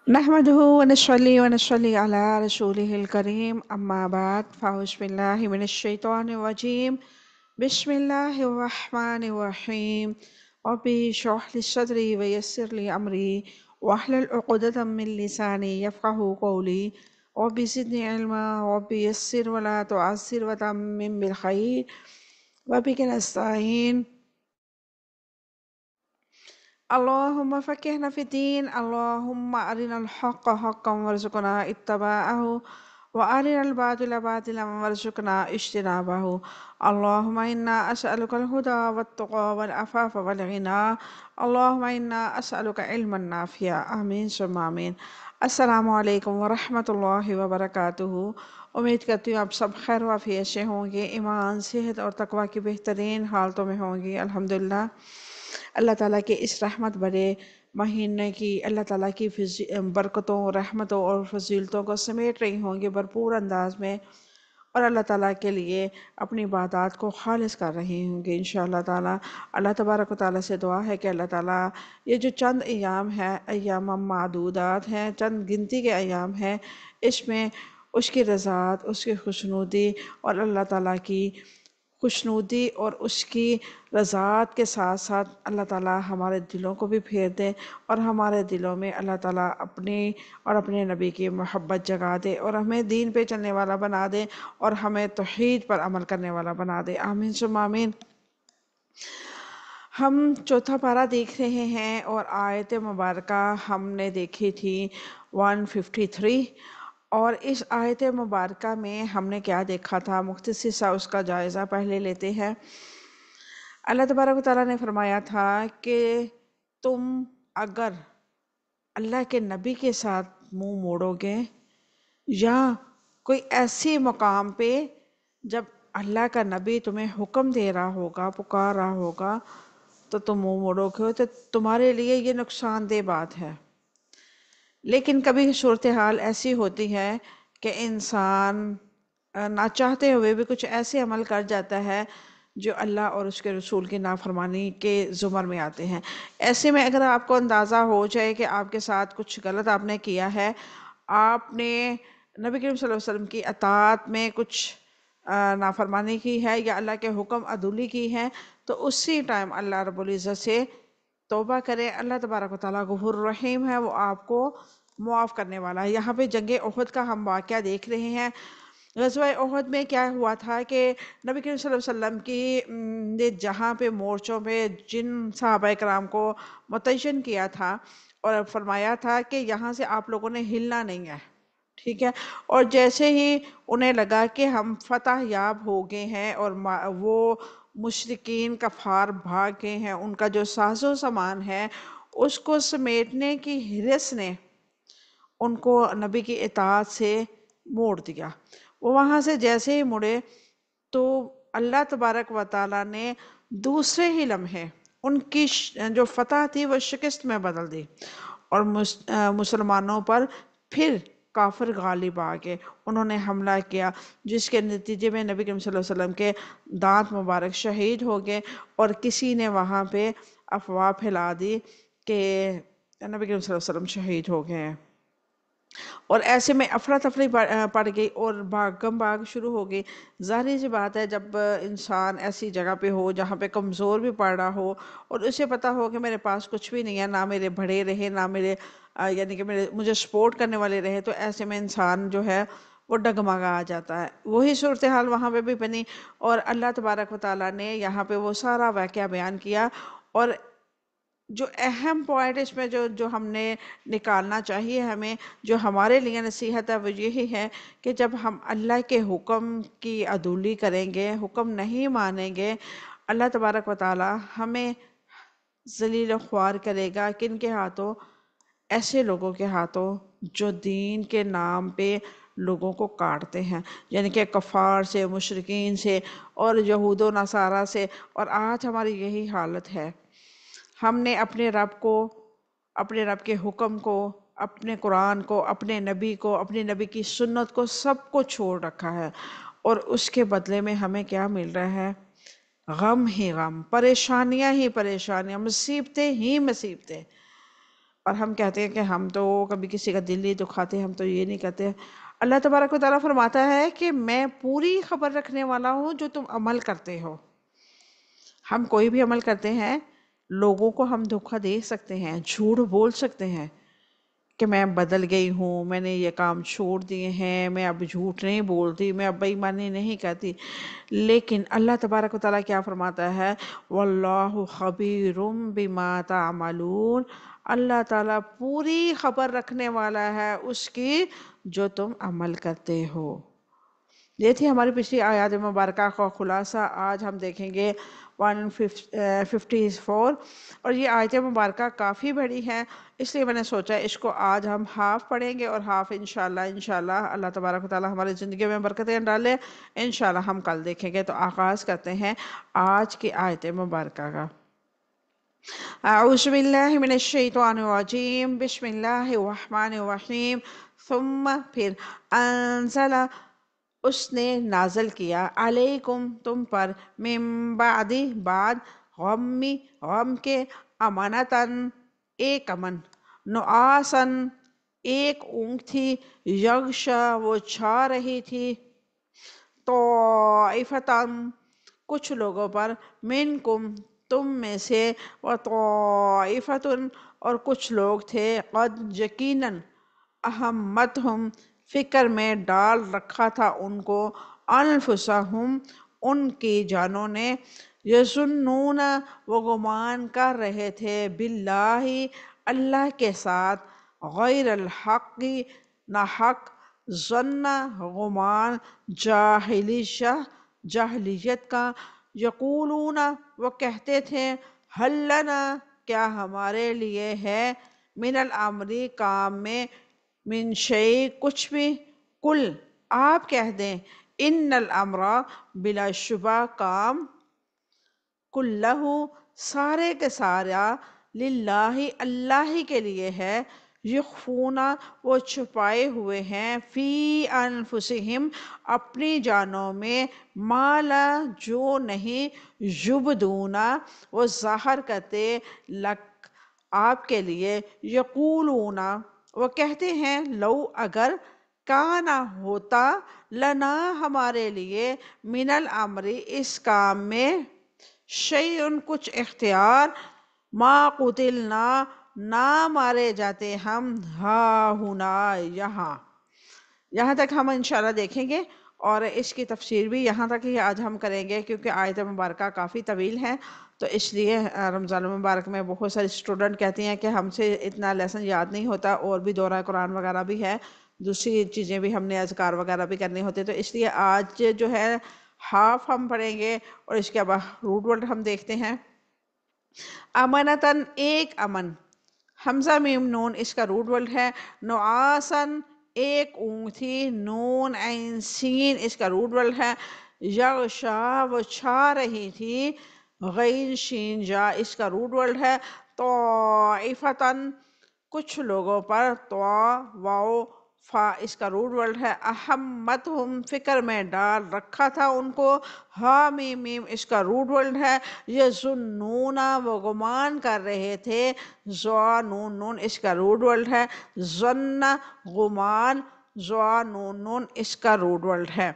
نحمده ونصلي ونصلي على رسوله الكريم أما بعد فأعوذ بالله من الشيطان الرجيم بسم الله الرحمن الرحيم ربي اشرح لي صدري ويسر لي أمري واحلل عقدة من لساني يفقهوا قولي ربي زدني علما ربي يسر ولا تعسر وتمم بالخير وبك نستعين اللهم فقهنا في الدين اللهم أرنا الحق حقا وارزقنا اتباعه وأرنا الباطل باطلا وارزقنا اجتنابه اللهم إنا أسألك الهدى والتقى والعفاف والغنى اللهم إنا أسألك علما نافعا آمین ثم آمین۔ السلام علیکم ورحمۃ اللہ وبرکاتہ۔ امید کرتی ہوں آپ سب خیر و عافیت سے ہوں گے، ایمان، صحت اور تقوی کی بہترین حالتوں میں ہوں گے الحمدللہ۔ اللہ تعالیٰ کے اس رحمت بھرے مہینے کی اللہ تعالیٰ کی برکتوں، رحمتوں اور فضیلتوں کو سمیٹ رہی ہوں گے بھرپور انداز میں، اور اللہ تعالیٰ کے لیے اپنی عبادات کو خالص کر رہی ہوں گے انشاءاللہ تعالیٰ۔ اللہ تبارک و تعالیٰ سے دعا ہے کہ اللہ تعالیٰ یہ جو چند ایام ہے، ایام معدودات ہیں، چند گنتی کے ایام ہیں، اس میں اس کی رضاعت، اس کی خوشنودی اور اللہ تعالیٰ کی خوشنودی اور اس کی رضاعت کے ساتھ ساتھ اللہ تعالیٰ ہمارے دلوں کو بھی پھیر دے، اور ہمارے دلوں میں اللہ تعالیٰ اپنی اور اپنے نبی کی محبت جگا دے، اور ہمیں دین پہ چلنے والا بنا دے، اور ہمیں توحید پر عمل کرنے والا بنا دے، آمین ثم آمین۔ ہم چوتھا پارہ دیکھ رہے ہیں، اور آیت مبارکہ ہم نے دیکھی تھی 153، اور اس آیت مبارکہ میں ہم نے کیا دیکھا تھا، مختصر سا اس کا جائزہ پہلے لیتے ہیں۔ اللہ تبارک و تعالیٰ نے فرمایا تھا کہ تم اگر اللہ کے نبی کے ساتھ منہ موڑو گے، یا کوئی ایسی مقام پہ جب اللہ کا نبی تمہیں حکم دے رہا ہوگا، پکار رہا ہوگا، تو تم منہ موڑو گے، تو تمہارے لیے یہ نقصان دہ بات ہے۔ لیکن کبھی صورتحال ایسی ہوتی ہے کہ انسان نہ چاہتے ہوئے بھی کچھ ایسے عمل کر جاتا ہے جو اللہ اور اس کے رسول کی نافرمانی کے زمر میں آتے ہیں۔ ایسے میں اگر آپ کو اندازہ ہو جائے کہ آپ کے ساتھ کچھ غلط آپ نے کیا ہے، آپ نے نبی کریم صلی اللہ علیہ وسلم کی اطاعت میں کچھ نافرمانی کی ہے، یا اللہ کے حکم عدولی کی ہے، تو اسی ٹائم اللہ رب العزت سے توبہ کرے۔ اللہ تبارک و تعالیٰ غفور رحیم ہے، وہ آپ کو معاف کرنے والا ہے۔ یہاں پہ جنگ احد کا ہم واقعہ دیکھ رہے ہیں۔ غزوہ احد میں کیا ہوا تھا کہ نبی کریم صلی اللہ علیہ وسلم کی نے جہاں پہ مورچوں پہ جن صحابہ کرام کو متعین کیا تھا، اور فرمایا تھا کہ یہاں سے آپ لوگوں نے ہلنا نہیں ہے، ٹھیک ہے، اور جیسے ہی انہیں لگا کہ ہم فتح یاب ہو گئے ہیں، اور وہ مشرکین کفار بھاگ گئے ہیں، ان کا جو ساز و سامان ہے اس کو سمیٹنے کی حرص نے ان کو نبی کی اطاعت سے موڑ دیا۔ وہ وہاں سے جیسے ہی مڑے تو اللہ تبارک و تعالیٰ نے دوسرے ہی لمحے ان کی جو فتح تھی وہ شکست میں بدل دی، اور مسلمانوں پر پھر کافر غالب آ گئے، انہوں نے حملہ کیا، جس کے نتیجے میں نبی کریم صلی اللہ علیہ وسلم کے دانت مبارک شہید ہو گئے، اور کسی نے وہاں پہ افواہ پھیلا دی کہ نبی کریم صلی اللہ علیہ وسلم شہید ہو گئے ہیں، اور ایسے میں افراتفری پڑ گئی اور بھاگم بھاگ شروع ہو گئی۔ ظاہری سی بات ہے، جب انسان ایسی جگہ پہ ہو جہاں پہ کمزور بھی پڑ رہا ہو، اور اسے پتا ہو کہ میرے پاس کچھ بھی نہیں ہے، نہ میرے بڑے رہے، نہ میرے یعنی کہ مجھے سپورٹ کرنے والے رہے، تو ایسے میں انسان جو ہے وہ ڈگمگا آ جاتا ہے۔ وہی صورتحال وہاں پہ بھی بنی، اور اللہ تبارک و تعالیٰ نے یہاں پہ وہ سارا واقعہ بیان کیا، اور جو اہم پوائنٹ اس میں جو ہم نے نکالنا چاہیے ہمیں، جو ہمارے لیے نصیحت ہے، وہ یہی ہے کہ جب ہم اللہ کے حکم کی عدولی کریں گے، حکم نہیں مانیں گے، اللہ تبارک و تعالی ہمیں ذلیل و خوار کرے گا۔ کن کے ہاتھوں؟ ایسے لوگوں کے ہاتھوں جو دین کے نام پہ لوگوں کو کاٹتے ہیں، یعنی کہ کفار سے، مشرکین سے، اور یہود و نصارہ سے۔ اور آج ہماری یہی حالت ہے، ہم نے اپنے رب کو، اپنے رب کے حکم کو، اپنے قرآن کو، اپنے نبی کو، اپنے نبی کی سنت کو، سب کو چھوڑ رکھا ہے، اور اس کے بدلے میں ہمیں کیا مل رہا ہے؟ غم ہی غم، پریشانیاں ہی پریشانیاں، مصیبتیں ہی مصیبتیں۔ اور ہم کہتے ہیں کہ ہم تو کبھی کسی کا دل نہیں دکھاتے، ہم تو یہ نہیں کرتے۔ اللہ تبارک و تعالیٰ فرماتا ہے کہ میں پوری خبر رکھنے والا ہوں جو تم عمل کرتے ہو۔ ہم کوئی بھی عمل کرتے ہیں، لوگوں کو ہم دھوکہ دے سکتے ہیں، جھوٹ بول سکتے ہیں کہ میں بدل گئی ہوں، میں نے یہ کام چھوڑ دیے ہیں، میں اب جھوٹ نہیں بولتی، میں اب بے ایمانی نہیں کرتی، لیکن اللہ تبارک و تعالیٰ کیا فرماتا ہے؟ واللہ خبیر بما تعملون، اللہ تعالیٰ پوری خبر رکھنے والا ہے اس کی جو تم عمل کرتے ہو۔ یہ تھی ہماری پچھلی آیات مبارکہ کا خلاصہ۔ آج ہم دیکھیں گے 154، اور یہ آیت مبارکہ کافی بڑی ہے، اس لیے میں نے سوچا اس کو آج ہم ہاف پڑھیں گے اور ہاف انشاءاللہ اللہ تبارک و تعالیٰ ہماری زندگی میں برکتیں ڈالے، انشاءاللہ ہم کل دیکھیں گے۔ تو آغاز کرتے ہیں آج کی آیت مبارکہ کا۔ اعوذ باللہ من الشیطان الرجیم، بسم اللہ الرحمن الرحیم۔ ثم پھر انزل اس نے نازل کیا، علیکم تم پر، من بعد بعد، غم کے، امانتاً ایک امن، نعاساً ایک اونگ تھی، یغشا وہ چھا رہی تھی، طائفتاً کچھ لوگوں پر، منکم تم میں سے، وطائفتن اور کچھ لوگ تھے، قد یقیناً، اہمتہم فکر میں ڈال رکھا تھا ان کو، انفسہم ان کی جانوں نے، یظنون وہ گمان کر رہے تھے، باللہ اللہ کے ساتھ، غیر الحق نہ حق، ظن گمان، جاہلیت کا، یقولون وہ کہتے تھے، حل لنا کیا ہمارے لیے ہے، من الامر کام میں، من شیء کچھ بھی، کل آپ کہہ دیں، ان الامر بلا شبہ کام، کلہ سارے کے سارا، للہ اللہ ہی کے لیے ہے، یخفون وہ چھپائے ہوئے ہیں، فی انفسہم اپنی جانوں میں، ما لا جو نہیں، یبدون وہ ظاہر کرتے، لک آپ کے لیے، یقولون وہ کہتے ہیں، لو اگر، کانا ہوتا، لنا ہمارے لیے، من الامر اس کام میں، شیئن کچھ اختیار، ما قتلنا نہ مارے جاتے ہم، ہاہنا یہاں تک ہم انشاءاللہ دیکھیں گے، اور اس کی تفسیر بھی یہاں تک ہی آج ہم کریں گے، کیونکہ آیت مبارکہ کافی طویل ہے، تو اس لیے رمضان المبارک میں بہت سارے اسٹوڈنٹ کہتے ہیں کہ ہم سے اتنا لیسن یاد نہیں ہوتا، اور بھی دورہ قرآن وغیرہ بھی ہے، دوسری چیزیں بھی ہم نے اذکار وغیرہ بھی کرنے ہوتے، تو اس لیے آج جو ہے ہاف ہم پڑھیں گے، اور اس کے بعد روٹ ورڈ ہم دیکھتے ہیں۔ امنتاً ایک امن، حمزہ میم نون اس کا روٹ ورڈ ہے، نعاساً ایک اونگ تھی، نون عین سین اس کا روٹ ورڈ ہے، یغشا وہ چھا رہی تھی، غین شین جا اس کا روٹ ورڈ ہے، طائفتاً کچھ لوگوں پر، واو فا اس کا روٹ ورڈ ہے، اہمتہم فکر میں ڈال رکھا تھا ان کو، ہا میم میم اس کا روٹ ورڈ ہے، یظنون وہ گمان کر رہے تھے، زوا نون نون اس کا روٹ ورڈ ہے، ظن گمان، زوا نون نون اس کا روٹ ورڈ ہے۔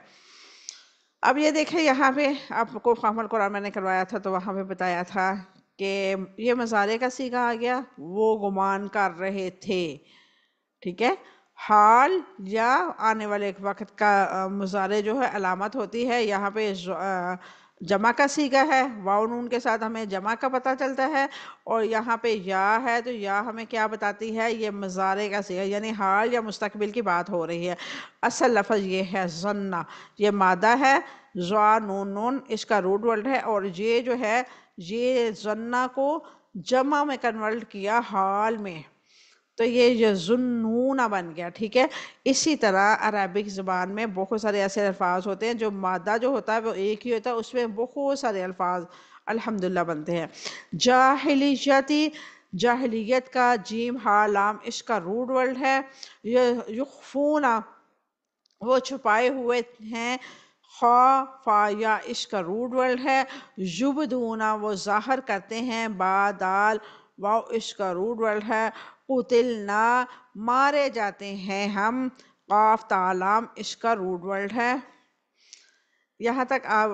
اب یہ دیکھیں یہاں پہ آپ کو خامل قرآن میں نے کروایا تھا، تو وہاں پہ بتایا تھا کہ یہ مضارع کا صیغہ آ گیا، وہ گمان کر رہے تھے، ٹھیک ہے، حال یا آنے والے وقت کا مضارع جو ہے علامت ہوتی ہے، یہاں پہ جمع کا صیغہ ہے، واو نون کے ساتھ ہمیں جمع کا پتہ چلتا ہے، اور یہاں پہ یا ہے تو یا ہمیں کیا بتاتی ہے، یہ مضارع کا صیغہ، یعنی حال یا مستقبل کی بات ہو رہی ہے۔ اصل لفظ یہ ہے ظن، یہ مادہ ہے، زوا نون نون اس کا روٹ ورڈ ہے، اور یہ جو ہے یہ ظن کو جمع میں کنورٹ کیا حال میں، تو یہ یظنون بن گیا، ٹھیک ہے۔ اسی طرح عربک زبان میں بہت سارے ایسے الفاظ ہوتے ہیں جو مادہ جو ہوتا ہے وہ ایک ہی ہوتا ہے، اس میں بہت سارے الفاظ الحمدللہ بنتے ہیں۔ جاہلیتی، جاہلیت کا، جیم ہا لام اس کا روٹ ورڈ ہے، یخفون وہ چھپائے ہوئے ہیں، خا فا یا اس کا روٹ ورڈ ہے، یبدون وہ ظاہر کرتے ہیں، با دال واو اس کا روٹ ورڈ ہے، قتلنا مارے جاتے ہیں ہم، قاف تعلام اس کا روٹ ورڈ ہے۔ یہاں تک آپ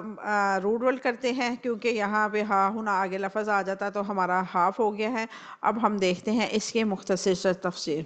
روٹ ورڈ کرتے ہیں، کیونکہ یہاں پہ ہا ہونا آگے لفظ آ جاتا تو ہمارا ہاف ہو گیا ہے۔ اب ہم دیکھتے ہیں اس کے مختصر سے تفسیر۔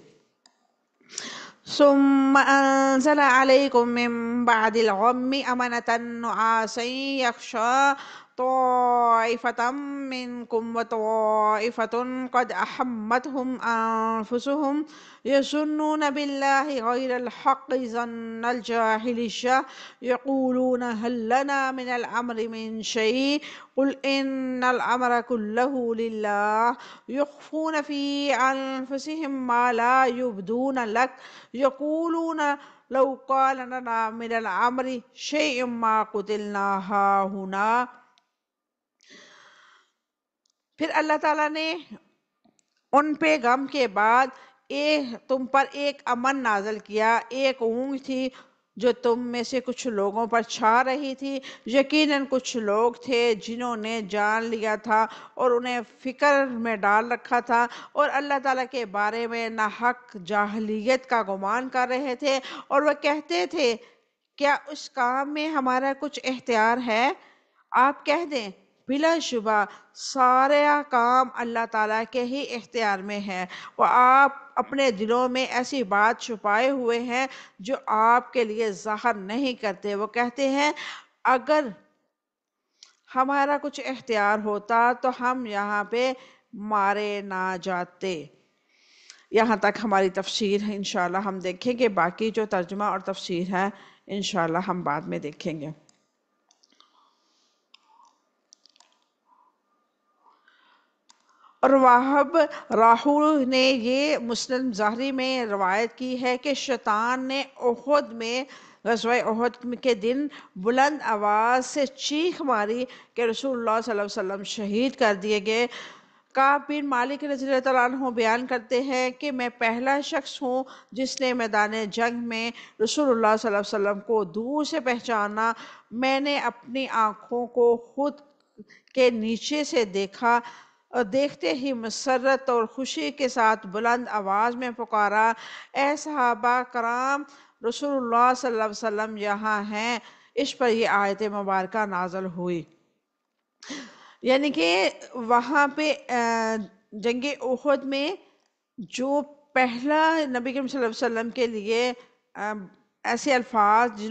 ثم أنزل عليكم من بعد الغم أمنة نعاسا يغشى طائفة منكم وطائفة قد أحمتهم أنفسهم يظنون بالله غير الحق ظن الجاهلية يقولون هل لنا من الأمر من شيء قل إن الأمر كله لله يخفون في أنفسهم ما لا يبدون لك يقولون لو قال لنا من الأمر شيء ما قتلنا هاهنا۔ پھر اللہ تعالیٰ نے ان پہ غم کے بعد تم پر ایک امن نازل کیا، ایک اونگ تھی جو تم میں سے کچھ لوگوں پر چھا رہی تھی، یقیناً کچھ لوگ تھے جنہوں نے جان لیا تھا اور انہیں فکر میں ڈال رکھا تھا اور اللہ تعالیٰ کے بارے میں ناحق جاہلیت کا گمان کر رہے تھے، اور وہ کہتے تھے کیا اس کام میں ہمارا کچھ اختیار ہے؟ آپ کہہ دیں بلا شبہ سارے کام اللہ تعالیٰ کے ہی اختیار میں ہے، وہ آپ اپنے دلوں میں ایسی بات چھپائے ہوئے ہیں جو آپ کے لیے ظاہر نہیں کرتے۔ وہ کہتے ہیں اگر ہمارا کچھ اختیار ہوتا تو ہم یہاں پہ مارے نہ جاتے۔ یہاں تک ہماری تفسیر ہے، انشاءاللہ ہم دیکھیں گے باقی جو ترجمہ اور تفسیر ہے انشاءاللہ ہم بعد میں دیکھیں گے۔ اور وہب راہو نے یہ مسلم ظاہری میں روایت کی ہے کہ شیطان نے احد میں غزوہ احد کے دن بلند آواز سے چیخ ماری کہ رسول اللہ صلی اللہ علیہ وسلم شہید کر دیے گئے۔ کعب بن مالک رضی اللہ تعالیٰ عنہ بیان کرتے ہیں کہ میں پہلا شخص ہوں جس نے میدان جنگ میں رسول اللہ صلی اللہ علیہ وسلم کو دور سے پہچانا۔ میں نے اپنی آنکھوں کو خود کے نیچے سے دیکھا اور دیکھتے ہی مسرت اور خوشی کے ساتھ بلند آواز میں پکارا اے صحابہ کرام، رسول اللہ صلی اللہ علیہ وسلم یہاں ہیں۔ اس پر یہ آیت مبارکہ نازل ہوئی۔ یعنی کہ وہاں پہ جنگ احد میں جو پہلا نبی کریم صلی اللہ علیہ وسلم کے لیے ایسے الفاظ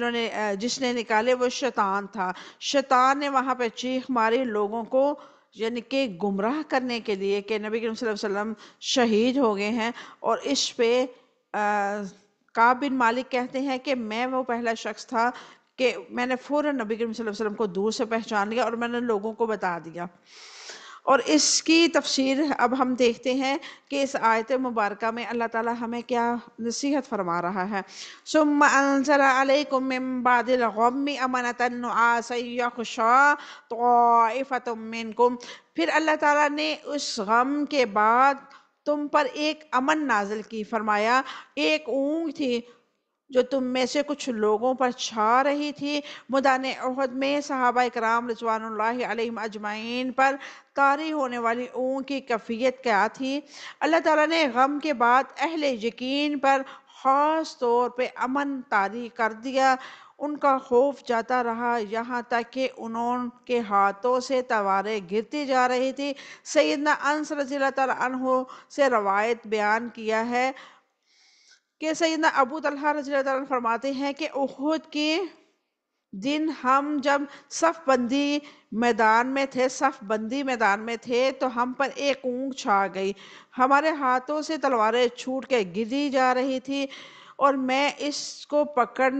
جس نے نکالے وہ شیطان تھا۔ شیطان نے وہاں پہ چیخ ماری لوگوں کو، یعنی کہ گمراہ کرنے کے لیے کہ نبی کریم صلی اللہ علیہ وسلم شہید ہو گئے ہیں، اور اس پہ کعب بن مالک کہتے ہیں کہ میں وہ پہلا شخص تھا کہ میں نے فوراً نبی کریم صلی اللہ علیہ وسلم کو دور سے پہچان لیا اور میں نے لوگوں کو بتا دیا۔ اور اس کی تفسیر اب ہم دیکھتے ہیں کہ اس آیت مبارکہ میں اللہ تعالیٰ ہمیں کیا نصیحت فرما رہا ہے۔ ثم انزل علیکم من بعد الغم امنة نعاسا یغشی طائفة منکم، پھر اللہ تعالیٰ نے اس غم کے بعد تم پر ایک امن نازل کی، فرمایا ایک اونگ تھی جو تم میں سے کچھ لوگوں پر چھا رہی تھی۔ میدان احد میں صحابہ کرام رضوان اللہ علیہم اجمعین پر طاری ہونے والی اونگ کی کیفیت کیا تھی؟ اللہ تعالیٰ نے غم کے بعد اہل یقین پر خاص طور پہ امن طاری کر دیا۔ ان کا خوف جاتا رہا یہاں تک کہ انہوں کے ہاتھوں سے تلواریں گرتی جا رہی تھی۔ سیدنا انس رضی اللہ تعالیٰ عنہ سے روایت بیان کیا ہے کہ سیدنا ابو طلحہ رضی اللہ تعالیٰ عنہ فرماتے ہیں کہ احد کے دن ہم جب صف بندی میدان میں تھے تو ہم پر ایک اونگ چھا گئی، ہمارے ہاتھوں سے تلواریں چھوٹ کے گری جا رہی تھی اور میں اس کو پکڑ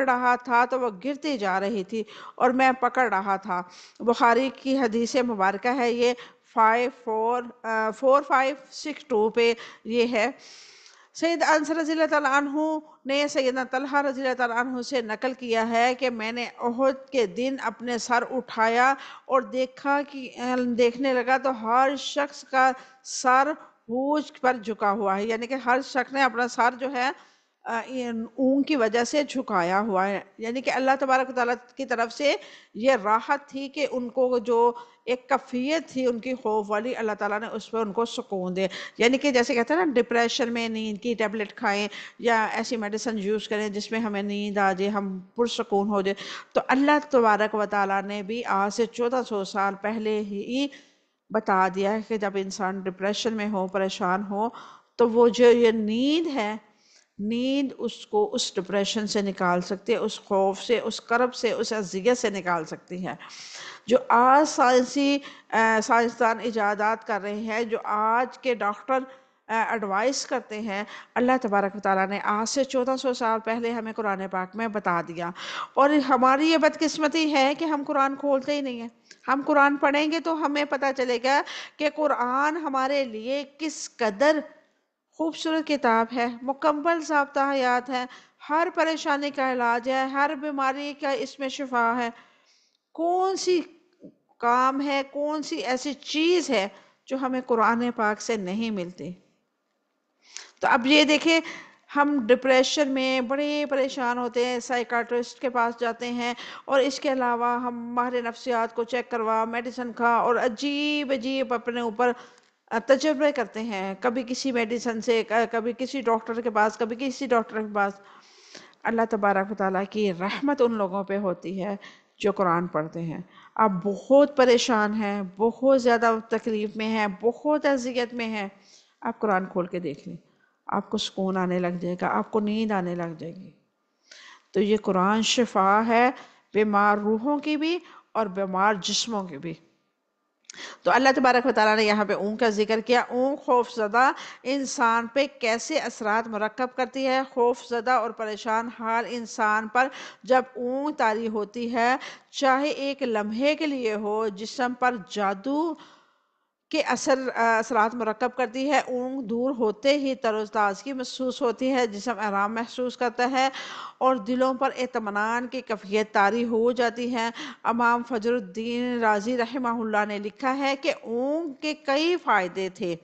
رہا تھا تو وہ گرتی جا رہی تھی اور میں پکڑ رہا تھا۔ بخاری کی حدیث مبارکہ ہے، یہ 4562 پہ یہ ہے۔ سید انس رضی اللہ تعالیٰ عنہ نے سیدنا طلحہ رضی اللہ تعالیٰ عنہ سے نقل کیا ہے کہ میں نے احد کے دن اپنے سر اٹھایا اور دیکھنے لگا تو ہر شخص کا سر ہوج پر جھکا ہوا ہے، یعنی کہ ہر شخص نے اپنا سر جو ہے اونگ کی وجہ سے جھکایا ہوا ہے، یعنی کہ اللہ تبارک و تعالیٰ کی طرف سے یہ راحت تھی کہ ان کو جو ایک کیفیت تھی ان کی خوف والی، اللہ تعالیٰ نے اس پہ ان کو سکون دے. یعنی کہ جیسے کہتے ہیں نا ڈپریشن میں نیند کی ٹیبلٹ کھائیں یا ایسی میڈیسن یوز کریں جس میں ہمیں نیند آ جائے، ہم پرسکون ہو جائے. تو اللہ تبارک و تعالیٰ نے بھی آج سے 1400 سال پہلے ہی بتا دیا ہے کہ جب انسان ڈپریشن میں ہو، پریشان ہو، تو وہ جو یہ نیند ہے، نیند اس کو اس ڈپریشن سے نکال سکتی ہے، اس خوف سے، اس کرب سے، اس اذیت سے نکال سکتی ہے. جو آج سائنسدان ایجادات کر رہے ہیں، جو آج کے ڈاکٹر ایڈوائز کرتے ہیں، اللہ تبارک و تعالیٰ نے آج سے 1400 سال پہلے ہمیں قرآن پاک میں بتا دیا. اور ہماری یہ بدقسمتی ہے کہ ہم قرآن کھولتے ہی نہیں ہیں. ہم قرآن پڑھیں گے تو ہمیں پتہ چلے گا کہ قرآن ہمارے لیے کس قدر خوبصورت کتاب ہے، مکمل ضابطہ حیات ہے، ہر پریشانی کا علاج ہے، ہر بیماری کا اس میں شفا ہے. کون سی کام ہے، کون سی ایسی چیز ہے جو ہمیں قرآن پاک سے نہیں ملتی؟ تو اب یہ دیکھیں، ہم ڈپریشن میں بڑے پریشان ہوتے ہیں، سائیکاٹرسٹ کے پاس جاتے ہیں، اور اس کے علاوہ ہم ماہر نفسیات کو چیک کروا، میڈیسن کھا، اور عجیب عجیب اپنے اوپر تجربے کرتے ہیں، کبھی کسی میڈیسن سے، کبھی کسی ڈاکٹر کے پاس، کبھی کسی ڈاکٹر کے پاس. اللہ تبارک و تعالیٰ کی رحمت ان لوگوں پہ ہوتی ہے جو قرآن پڑھتے ہیں. آپ بہت پریشان ہیں، بہت زیادہ تکلیف میں ہیں، بہت اذیت میں ہیں، آپ قرآن کھول کے دیکھ لیں، آپ کو سکون آنے لگ جائے گا، آپ کو نیند آنے لگ جائے گی. تو یہ قرآن شفا ہے بیمار روحوں کی بھی اور بیمار جسموں کی بھی. تو اللہ تبارک و تعالیٰ نے یہاں پہ اونگ کا ذکر کیا. اونگ خوف زدہ انسان پہ کیسے اثرات مرکب کرتی ہے. خوف زدہ اور پریشان حال انسان پر جب اونگ طاری ہوتی ہے، چاہے ایک لمحے کے لیے ہو، جسم پر جادو کے اثرات مرکب کرتی ہے. اونگ دور ہوتے ہی تر و تازگی محسوس ہوتی ہے، جسم آرام محسوس کرتا ہے، اور دلوں پر اطمینان کی کیفیت طاری ہو جاتی ہے. امام فجر الدین رازی رحمہ اللہ نے لکھا ہے کہ اونگ کے کئی فائدے تھے.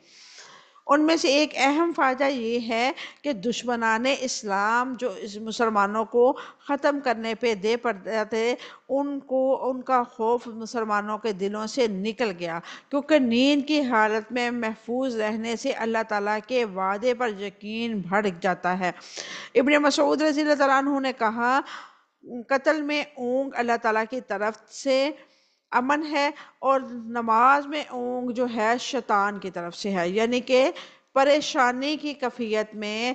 ان میں سے ایک اہم فائدہ یہ ہے کہ دشمنان اسلام جو اس مسلمانوں کو ختم کرنے پہ دے پڑتے تھے، ان کا خوف مسلمانوں کے دلوں سے نکل گیا، کیونکہ نیند کی حالت میں محفوظ رہنے سے اللہ تعالیٰ کے وعدے پر یقین بڑھ جاتا ہے. ابن مسعود رضی اللہ تعالیٰ عنہ نے کہا، قتل میں اونگ اللہ تعالیٰ کی طرف سے امن ہے، اور نماز میں اونگ جو ہے شیطان کی طرف سے ہے. یعنی کہ پریشانی کی کیفیت میں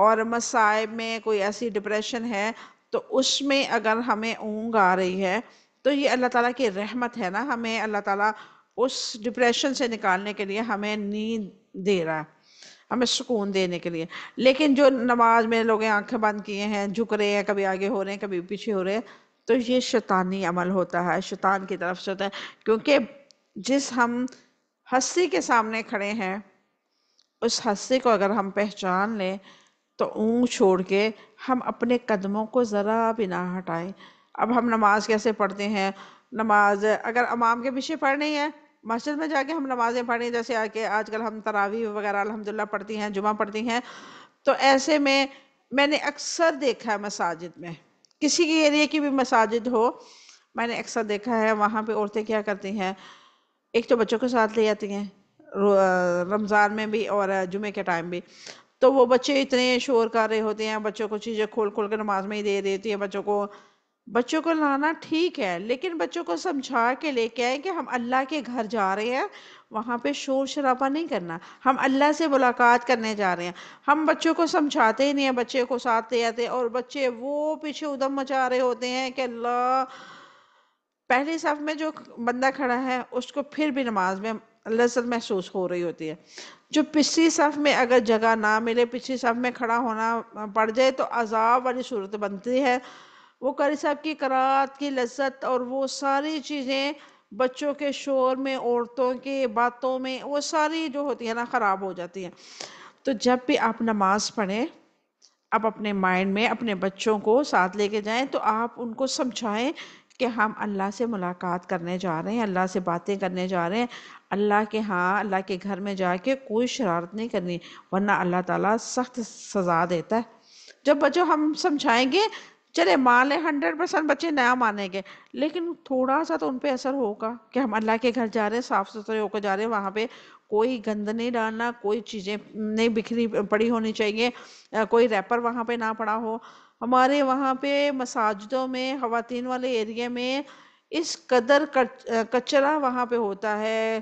اور مصائب میں، کوئی ایسی ڈپریشن ہے تو اس میں اگر ہمیں اونگ آ رہی ہے تو یہ اللہ تعالیٰ کی رحمت ہے نا. ہمیں اللہ تعالیٰ اس ڈپریشن سے نکالنے کے لیے ہمیں نیند دے رہا ہے، ہمیں سکون دینے کے لیے. لیکن جو نماز میں لوگ آنکھیں بند کیے ہیں، جھک رہے ہیں، کبھی آگے ہو رہے ہیں، کبھی پیچھے ہو رہے ہیں، تو یہ شیطانی عمل ہوتا ہے، شیطان کی طرف سے ہوتا ہے. کیونکہ جس ہم ہستی کے سامنے کھڑے ہیں، اس ہستی کو اگر ہم پہچان لیں تو اونگ چھوڑ کے ہم اپنے قدموں کو ذرا بھی نہ ہٹائیں. اب ہم نماز کیسے پڑھتے ہیں؟ نماز اگر امام کے پیچھے پڑھنی ہے، مسجد میں جا کے ہم نمازیں پڑھیں، جیسے آج کل ہم تراویح وغیرہ الحمدللہ پڑھتی ہیں، جمعہ پڑھتی ہیں، تو ایسے میں نے اکثر دیکھا ہے مساجد میں، کسی کی ایریے کی بھی مساجد ہو، میں نے اکثر دیکھا ہے وہاں پہ عورتیں کیا کرتی ہیں، ایک تو بچوں کے ساتھ لے جاتی ہیں رمضان میں بھی اور جمعے کے ٹائم بھی. تو وہ بچے اتنے شور کر رہے ہوتے ہیں، بچوں کو چیزیں کھول کھول کے نماز میں ہی دے دیتی ہیں. بچوں کو لانا ٹھیک ہے، لیکن بچوں کو سمجھا کے لے کے آئیں کہ ہم اللہ کے گھر جا رہے ہیں، وہاں پہ شور شرابہ نہیں کرنا، ہم اللہ سے ملاقات کرنے جا رہے ہیں. ہم بچوں کو سمجھاتے ہی نہیں ہیں، بچے کو ساتھ لے آتے، اور بچے وہ پیچھے ادھم مچا رہے ہوتے ہیں کہ اللہ. پہلی صف میں جو بندہ کھڑا ہے اس کو پھر بھی نماز میں لذت محسوس ہو رہی ہوتی ہے. جو پچھلی صف میں اگر جگہ نہ ملے، پچھلی صف میں کھڑا ہونا پڑ جائے تو عذاب والی صورت بنتی ہے. وہ قاری صاحب کی قرات کی لذت اور وہ ساری چیزیں بچوں کے شور میں، عورتوں کے باتوں میں، وہ ساری جو ہوتی ہے نا خراب ہو جاتی ہیں. تو جب بھی آپ نماز پڑھیں، آپ اپنے مائنڈ میں اپنے بچوں کو ساتھ لے کے جائیں تو آپ ان کو سمجھائیں کہ ہم اللہ سے ملاقات کرنے جا رہے ہیں، اللہ سے باتیں کرنے جا رہے ہیں، اللہ کے ہاں اللہ کے گھر میں جا کے کوئی شرارت نہیں کرنی، ورنہ اللہ تعالیٰ سخت سزا دیتا ہے. جب بچوں ہم سمجھائیں گے، چلے مان لیں 100% بچے نیا مانیں گے، لیکن تھوڑا سا تو ان پہ اثر ہوگا کہ ہم اللہ کے گھر جا رہے ہیں، صاف ستھرے ہو کے جا رہے ہیں، وہاں پہ کوئی گند نہیں ڈالنا، کوئی چیزیں نہیں بکھری پڑی ہونی چاہیے، کوئی ریپر وہاں پہ نہ پڑا ہو۔ ہمارے وہاں پہ مساجدوں میں، خواتین والے ایریا میں اس قدر کچرا وہاں پہ ہوتا ہے،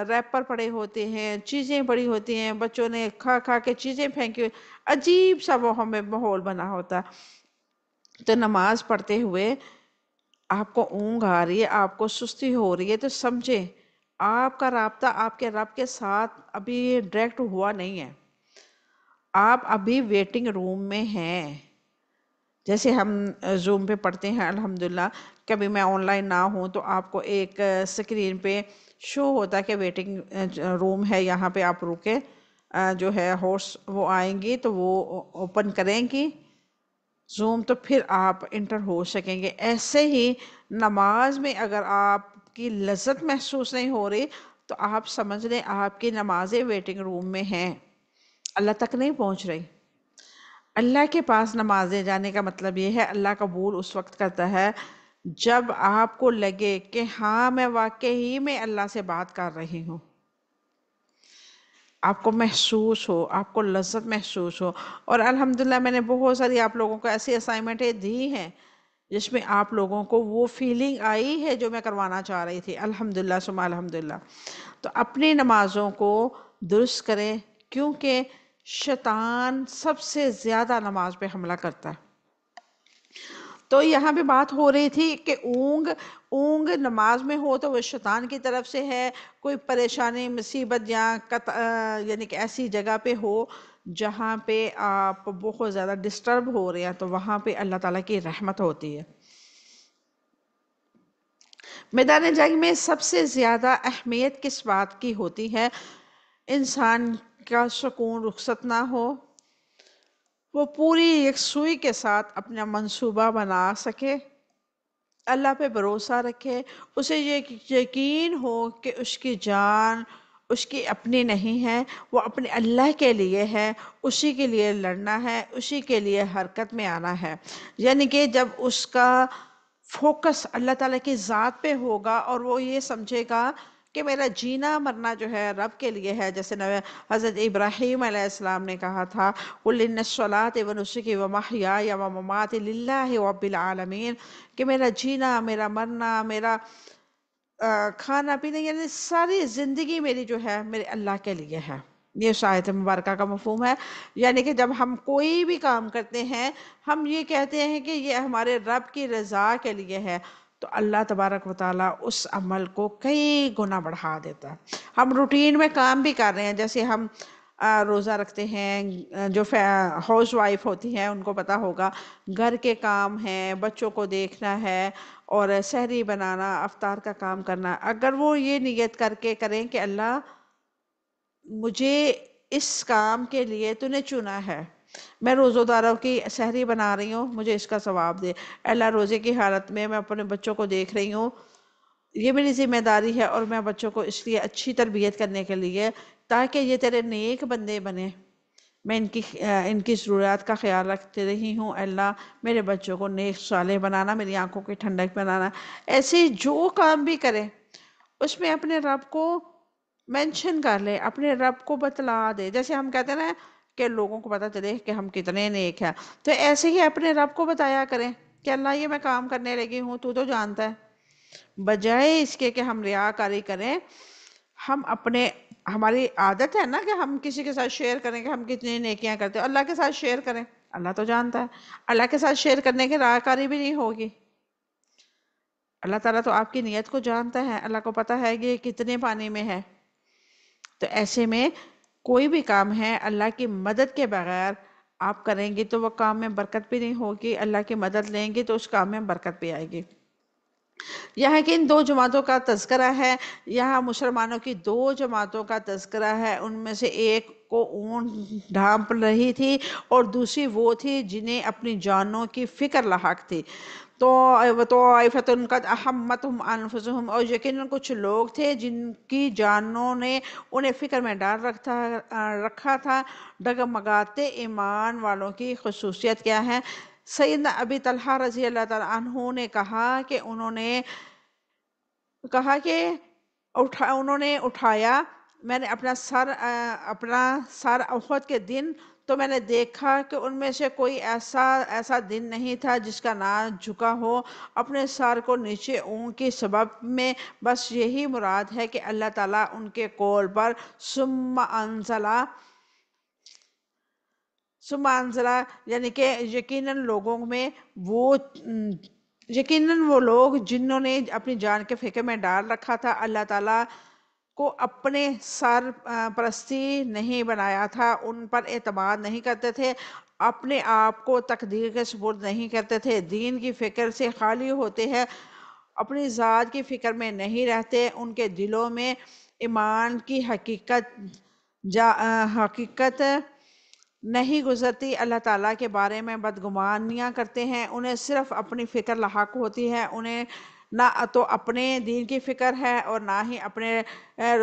ریپر پڑے ہوتے ہیں، چیزیں پڑی ہوتی ہیں، بچوں نے کھا کھا کے چیزیں پھینکی ہوئی، عجیب سا وہ ہمیں ماحول بنا ہوتا ہے۔ تو نماز پڑھتے ہوئے آپ کو اونگ آ رہی ہے، آپ کو سستی ہو رہی ہے، تو سمجھیں آپ کا رابطہ آپ کے رب کے ساتھ ابھی ڈائریکٹ ہوا نہیں ہے، آپ ابھی ویٹنگ روم میں ہیں۔ جیسے ہم زوم پہ پڑھتے ہیں الحمدللہ، کبھی میں آن لائن نہ ہوں تو آپ کو ایک سکرین پہ شو ہوتا ہے کہ ویٹنگ روم ہے، یہاں پہ آپ رکے، جو ہے ہوسٹ وہ آئیں گی تو وہ اوپن کریں گی زوم، تو پھر آپ انٹر ہو سکیں گے۔ ایسے ہی نماز میں اگر آپ کی لذت محسوس نہیں ہو رہی تو آپ سمجھ لیں آپ کی نمازیں ویٹنگ روم میں ہیں، اللہ تک نہیں پہنچ رہی۔ اللہ کے پاس نمازیں جانے کا مطلب یہ ہے، اللہ قبول اس وقت کرتا ہے جب آپ کو لگے کہ ہاں میں واقعی میں اللہ سے بات کر رہی ہوں، آپ کو محسوس ہو، آپ کو لذت محسوس ہو۔ اور الحمدللہ میں نے بہت ساری آپ لوگوں کو ایسی اسائنمنٹیں دی ہیں جس میں آپ لوگوں کو وہ فیلنگ آئی ہے جو میں کروانا چاہ رہی تھی، الحمدللہ ثم الحمدللہ۔ تو اپنی نمازوں کو درست کریں، کیونکہ شیطان سب سے زیادہ نماز پہ حملہ کرتا ہے۔ تو یہاں پہ بات ہو رہی تھی کہ اونگ نماز میں ہو تو وہ شیطان کی طرف سے ہے، کوئی پریشانی مصیبت یا یعنی کہ ایسی جگہ پہ ہو جہاں پہ آپ بہت زیادہ ڈسٹرب ہو رہے ہیں تو وہاں پہ اللہ تعالیٰ کی رحمت ہوتی ہے۔ میدان جنگ میں سب سے زیادہ اہمیت کس بات کی ہوتی ہے؟ انسان کا سکون رخصت نہ ہو، وہ پوری یکسوئی کے ساتھ اپنا منصوبہ بنا سکے، اللہ پہ بھروسہ رکھے، اسے یہ یقین ہو کہ اس کی جان اس کی اپنی نہیں ہے، وہ اپنے اللہ کے لیے ہے، اسی کے لیے لڑنا ہے، اسی کے لیے حرکت میں آنا ہے۔ یعنی کہ جب اس کا فوکس اللہ تعالیٰ کی ذات پہ ہوگا اور وہ یہ سمجھے گا کہ میرا جینا مرنا جو ہے رب کے لیے ہے، جیسے حضرت ابراہیم علیہ السلام نے کہا تھا قُلْ إِنَّ الصَّلَاةَ وَنُسُكِي وَمَحْيَايَ وَمَمَاتِي لِلَّهِ رَبِّ الْعَالَمِينَ، کہ میرا جینا، میرا مرنا، میرا کھانا پینا، یعنی ساری زندگی میری جو ہے میرے اللہ کے لیے ہے۔ یہ اس آیت مبارکہ کا مفہوم ہے۔ یعنی کہ جب ہم کوئی بھی کام کرتے ہیں ہم یہ کہتے ہیں کہ یہ ہمارے رب کی رضا کے لیے ہے، تو اللہ تبارک و تعالیٰ اس عمل کو کئی گنا بڑھا دیتا ہے۔ ہم روٹین میں کام بھی کر رہے ہیں، جیسے ہم روزہ رکھتے ہیں، جو ہاؤس وائف ہوتی ہیں ان کو پتہ ہوگا، گھر کے کام ہیں، بچوں کو دیکھنا ہے اور سحری بنانا، افطار کا کام کرنا، اگر وہ یہ نیت کر کے کریں کہ اللہ مجھے اس کام کے لیے تو نے چنا ہے، میں روزہ داروں کی سحری بنا رہی ہوں، مجھے اس کا ثواب دے، اللہ روزے کی حالت میں اپنے بچوں کو دیکھ رہی ہوں، یہ میری ذمہ داری ہے، اور میں بچوں کو اس لیے اچھی تربیت کرنے کے لیے تاکہ یہ تیرے نیک بندے بنے، میں ان کی ضروریات کا خیال رکھتے رہی ہوں، اللہ میرے بچوں کو نیک صالح بنانا، میری آنکھوں کی ٹھنڈک بنانا۔ ایسے جو کام بھی کرے اس میں اپنے رب کو مینشن کر لے، اپنے رب کو بتلا دے، جیسے ہم کہتے ہیں نا کہ لوگوں کو پتہ چلے کہ ہم کتنے نیک ہیں، تو ایسے ہی اپنے رب کو بتایا کریں کہ اللہ یہ میں کام کرنے لگی ہوں، تو جانتا ہے، بجائے اس کے کہ ہم ریاکاری کریں۔ ہماری عادت ہے نا کہ ہم کسی کے ساتھ شیئر کریں کہ ہم کتنی نیکیاں کرتے ہیں، اللہ کے ساتھ شیئر کریں، اللہ تو جانتا ہے، اللہ کے ساتھ شیئر کرنے کے ریاکاری بھی نہیں ہوگی۔ اللہ تعالیٰ تو آپ کی نیت کو جانتا ہے، اللہ کو پتہ ہے کہ یہ کتنے پانی میں ہے۔ تو ایسے میں کوئی بھی کام ہے اللہ کی مدد کے بغیر آپ کریں گی تو وہ کام میں برکت بھی نہیں ہوگی، اللہ کی مدد لیں گی تو اس کام میں برکت بھی آئے گی۔ یہاں کی ان دو جماعتوں کا تذکرہ ہے، یہاں مسلمانوں کی دو جماعتوں کا تذکرہ ہے، ان میں سے ایک کو اونٹ ڈھانپ رہی تھی اور دوسری وہ تھی جنہیں اپنی جانوں کی فکر لاحق تھی۔ طائفتن قد احمتہم انفسہم، اور یقیناً کچھ لوگ تھے جن کی جانوں نے انہیں فکر میں ڈال رکھا تھا۔ ڈگمگاتے ایمان والوں کی خصوصیت کیا ہے؟ سیدنا ابی طلحہ رضی اللہ تعالیٰ عنہ نے کہا کہ انہوں نے اٹھایا میں نے اپنا سر احد کے دن، تو میں نے دیکھا کہ ان میں سے کوئی ایسا دن نہیں تھا جس کا نہ جھکا ہو اپنے سر کو نیچے اونگ کی سبب میں۔ بس یہی مراد ہے کہ اللہ تعالیٰ ان کے قول پر ثم انزلہ یعنی کہ یقیناً وہ لوگ جنہوں نے اپنی جان کے فکر میں ڈال رکھا تھا، اللہ تعالیٰ کو اپنے سر پرستی نہیں بنایا تھا، ان پر اعتماد نہیں کرتے تھے، اپنے آپ کو تقدیر کے سپرد نہیں کرتے تھے، دین کی فکر سے خالی ہوتے ہیں، اپنی ذات کی فکر میں نہیں رہتے، ان کے دلوں میں ایمان کی حقیقت نہیں گزرتی، اللہ تعالیٰ کے بارے میں بدگمانیاں کرتے ہیں، انہیں صرف اپنی فکر لاحق ہوتی ہے، انہیں نہ تو اپنے دین کی فکر ہے اور نہ ہی اپنے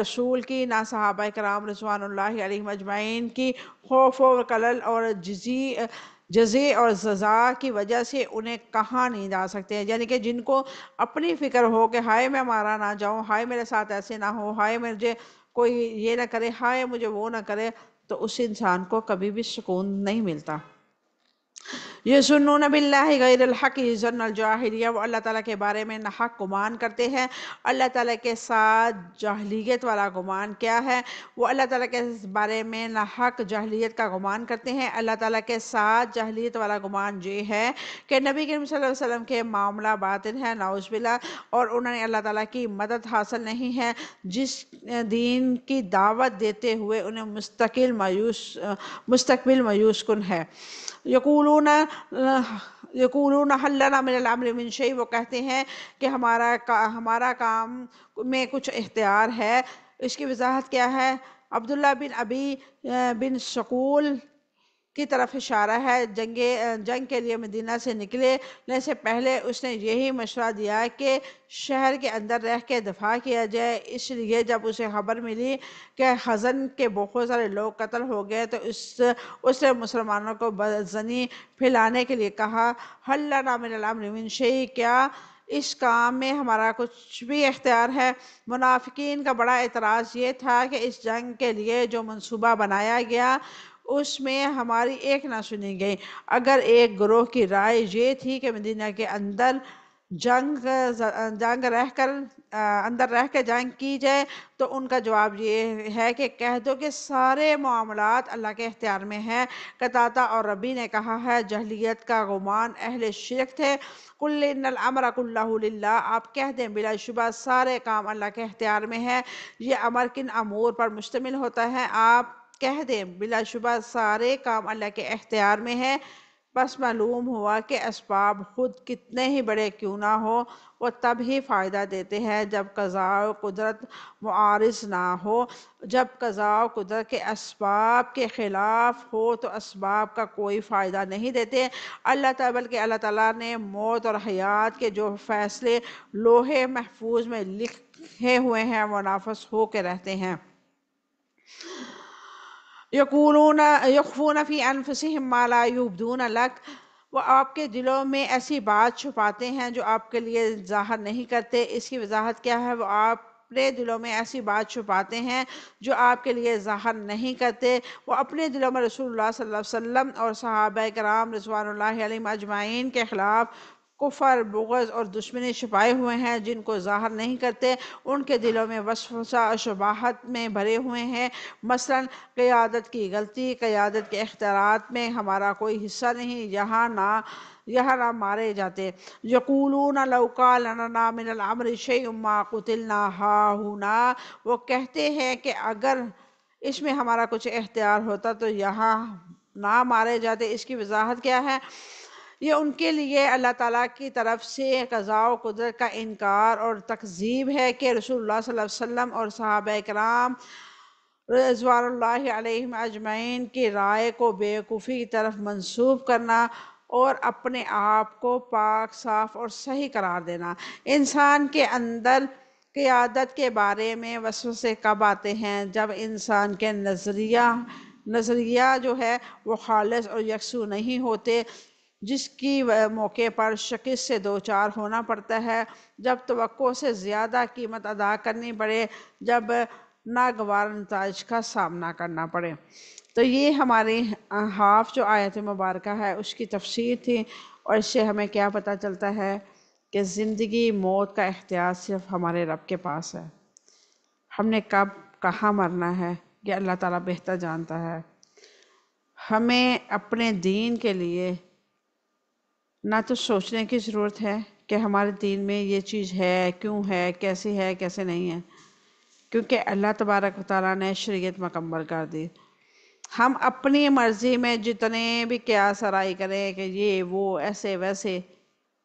رسول کی، نہ صحابہ کرام رضوان اللہ علیہم اجمعین کی۔ خوف و کلل اور جزے اور جزا کی وجہ سے انہیں کہاں نیند آ سکتے ہیں، یعنی کہ جن کو اپنی فکر ہو کہ ہائے میں مارا نہ جاؤں، ہائے میرے ساتھ ایسے نہ ہو، ہائے مجھے کوئی یہ نہ کرے، ہائے مجھے وہ نہ کرے، تو اس انسان کو کبھی بھی سکون نہیں ملتا۔ یظنون باللہ غیر الحق ظن الجاہلیہ، وہ اللہ تعالیٰ کے بارے میں ناحق گمان کرتے ہیں۔ اللہ تعالیٰ کے ساتھ جاہلیت والا گمان کیا ہے؟ وہ اللہ تعالیٰ کے بارے میں ناحق جاہلیت کا گمان کرتے ہیں۔ اللہ تعالیٰ کے ساتھ جاہلیت والا گمان یہ ہے کہ نبی کریم صلی اللہ علیہ وسلم کے معاملہ باطل ہے، نعوذ باللہ، اور انہوں نے اللہ تعالیٰ کی مدد حاصل نہیں ہے، جس دین کی دعوت دیتے ہوئے انہیں مستقبل مایوس کن ہے۔ یقولون حل لنا من الامر من شیء، وہ کہتے ہیں کہ ہمارا کام میں کچھ اختیار ہے۔ اس کی وضاحت کیا ہے؟ عبداللہ بن ابی بن سکول کی طرف اشارہ ہے۔ جنگ کے لیے مدینہ سے نکلنے سے پہلے اس نے یہی مشورہ دیا کہ شہر کے اندر رہ کے دفاع کیا جائے، اس لیے جب اسے خبر ملی کہ حزن کے بہت سارے لوگ قتل ہو گئے تو اس نے مسلمانوں کو بدظنی پھیلانے کے لیے کہا، حل لنا من الامر من شیء، کیا اس کام میں ہمارا کچھ بھی اختیار ہے؟ منافقین کا بڑا اعتراض یہ تھا کہ اس جنگ کے لیے جو منصوبہ بنایا گیا اس میں ہماری ایک نہ سنی گئی۔ اگر ایک گروہ کی رائے یہ تھی کہ مدینہ کے اندر رہ کر جنگ کی جائے، تو ان کا جواب یہ ہے کہ کہہ دو کہ سارے معاملات اللہ کے اختیار میں ہیں۔ قتادہ اور ربی نے کہا ہے جاہلیت کا گمان اہل شرک تھے۔ قل ان الامر کلہ للہ، آپ کہہ دیں بلا شبہ سارے کام اللہ کے اختیار میں ہیں۔ یہ امر کن امور پر مشتمل ہوتا ہے؟ آپ کہہ دیں بلا شبہ سارے کام اللہ کے اختیار میں ہیں۔ بس معلوم ہوا کہ اسباب خود کتنے ہی بڑے کیوں نہ ہو، وہ تب ہی فائدہ دیتے ہیں جب قضاء و قدرت معارض نہ ہو۔ جب قضاء و قدرت کے اسباب کے خلاف ہو تو اسباب کا کوئی فائدہ نہیں دیتے۔ بلکہ اللہ تعالیٰ نے موت اور حیات کے جو فیصلے لوح محفوظ میں لکھے ہوئے ہیں وہ نافذ ہو کے رہتے ہیں۔ یخفون فی انفسہم ما لا یبدون لک، وہ آپ کے دلوں میں ایسی بات چھپاتے ہیں جو آپ کے لیے ظاہر نہیں کرتے۔ اس کی وضاحت کیا ہے؟ وہ اپنے دلوں میں ایسی بات چھپاتے ہیں جو آپ کے لیے ظاہر نہیں کرتے۔ وہ اپنے دلوں میں رسول اللہ صلی اللہ علیہ وسلم اور صحابہ کرام رضوان اللہ علیہم اجمعین کے خلاف کفر، بغض اور دشمنی چھپائے ہوئے ہیں، جن کو ظاہر نہیں کرتے۔ ان کے دلوں میں وسوسہ اور شبہات میں بھرے ہوئے ہیں، مثلا قیادت کی غلطی، قیادت کے اختیارات میں ہمارا کوئی حصہ نہیں، یہاں نہ مارے جاتے۔ یقولون لو کان لنا من الامر شیء ما قتلنا ہاہنا، وہ کہتے ہیں کہ اگر اس میں ہمارا کچھ اختیار ہوتا تو یہاں نہ مارے جاتے۔ اس کی وضاحت کیا ہے؟ یہ ان کے لیے اللہ تعالیٰ کی طرف سے قضاء و قدرت کا انکار اور تکذیب ہے کہ رسول اللہ صلی اللہ علیہ وسلم اور صحابہ کرام رضوان اللہ علیہم اجمعین کی رائے کو بیوقوفی کی طرف منسوب کرنا اور اپنے آپ کو پاک صاف اور صحیح قرار دینا۔ انسان کے اندر قیادت کے بارے میں وسوسے کب آتے ہیں؟ جب انسان کے نظریہ جو ہے وہ خالص اور یکسو نہیں ہوتے، جس کی موقع پر شکست سے دوچار ہونا پڑتا ہے، جب توقع سے زیادہ قیمت ادا کرنی پڑے، جب ناگوار نتائج کا سامنا کرنا پڑے۔ تو یہ ہماری ہاف جو آیت مبارکہ ہے اس کی تفسیر تھی، اور اس سے ہمیں کیا پتہ چلتا ہے کہ زندگی موت کا اختیار صرف ہمارے رب کے پاس ہے۔ ہم نے کب کہاں مرنا ہے یہ اللہ تعالیٰ بہتر جانتا ہے۔ ہمیں اپنے دین کے لیے نہ تو سوچنے کی ضرورت ہے کہ ہمارے دین میں یہ چیز ہے، کیوں ہے، کیسے نہیں ہے، کیونکہ اللہ تبارک و تعالیٰ نے شریعت مکمل کر دی۔ ہم اپنی مرضی میں جتنے بھی قیاس آرائی کریں کہ یہ وہ ایسے ویسے،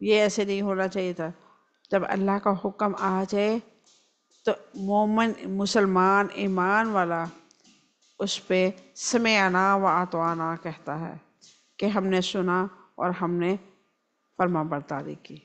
یہ ایسے نہیں ہونا چاہیے تھا، جب اللہ کا حکم آ جائے تو مومن مسلمان ایمان والا اس پہ سمعنا و اطعنا کہتا ہے کہ ہم نے سنا اور ہم نے فرما برداری کی۔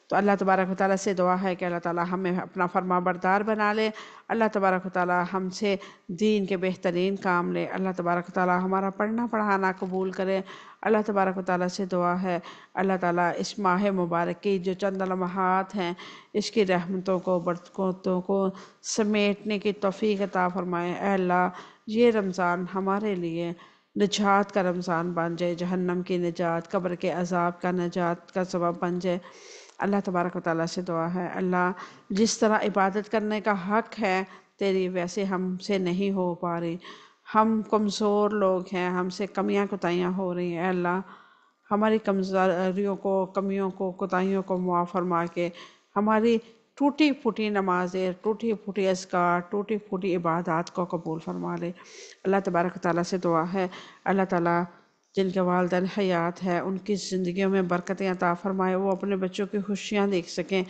تو اللہ تبارک و تعالیٰ سے دعا ہے کہ اللہ تعالیٰ ہمیں اپنا فرما بردار بنا لے، اللہ تبارک و تعالیٰ ہم سے دین کے بہترین کام لے، اللہ تبارک و تعالیٰ ہمارا پڑھنا پڑھانا قبول کرے۔ اللہ تبارک و تعالیٰ سے دعا ہے اللہ تعالیٰ اس ماہ مبارک کی جو چند لمحات ہیں اس کی رحمتوں کو برکتوں کو سمیٹنے کی توفیق عطا فرمائے۔ اے اللہ یہ رمضان ہمارے لیے نجات کا رمضان بن جائے، جہنم کی نجات، قبر کے عذاب کا نجات کا سبب بن جائے۔ اللہ تبارک و تعالیٰ سے دعا ہے اللہ جس طرح عبادت کرنے کا حق ہے تیری، ویسے ہم سے نہیں ہو پا رہی، ہم کمزور لوگ ہیں، ہم سے کمیاں کوتاہیاں ہو رہی ہیں۔ اے اللہ ہماری کمزوریوں کو، کمیوں کو، کوتاہیوں کو معاف فرما کے ہماری ٹوٹی پھوٹی نمازیں، ٹوٹی پھوٹی اذکار، ٹوٹی پھوٹی عبادات کو قبول فرما لے۔ اللہ تبارک و تعالیٰ سے دعا ہے اللہ تعالیٰ جن کے والدین حیات ہے ان کی زندگیوں میں برکتیں عطا فرمائے، وہ اپنے بچوں کی خوشیاں دیکھ سکیں،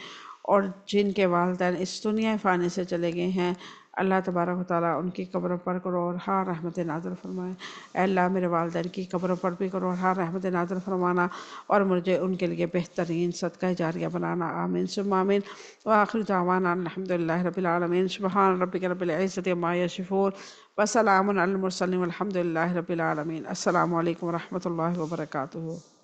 اور جن کے والدین اس دنیا فانی سے چلے گئے ہیں اللہ تبارک و تعالیٰ ان کی قبروں پر کروڑہا رحمت نازل فرمائے۔ اے اللہ میرے والدین کی قبروں پر بھی کروڑہا رحمت نازل فرمانا، اور مجھے ان کے لیے بہترین صدقہ جاریہ بنانا، آمین ثم آمین۔ وآخر دعوانا الحمدللہ رب العالمین، سبحان ربک رب العزت عما یصفون وسلام علی المرسلین والحمدللہ رب العالمین۔ السلام علیکم ورحمۃ اللہ وبرکاتہ۔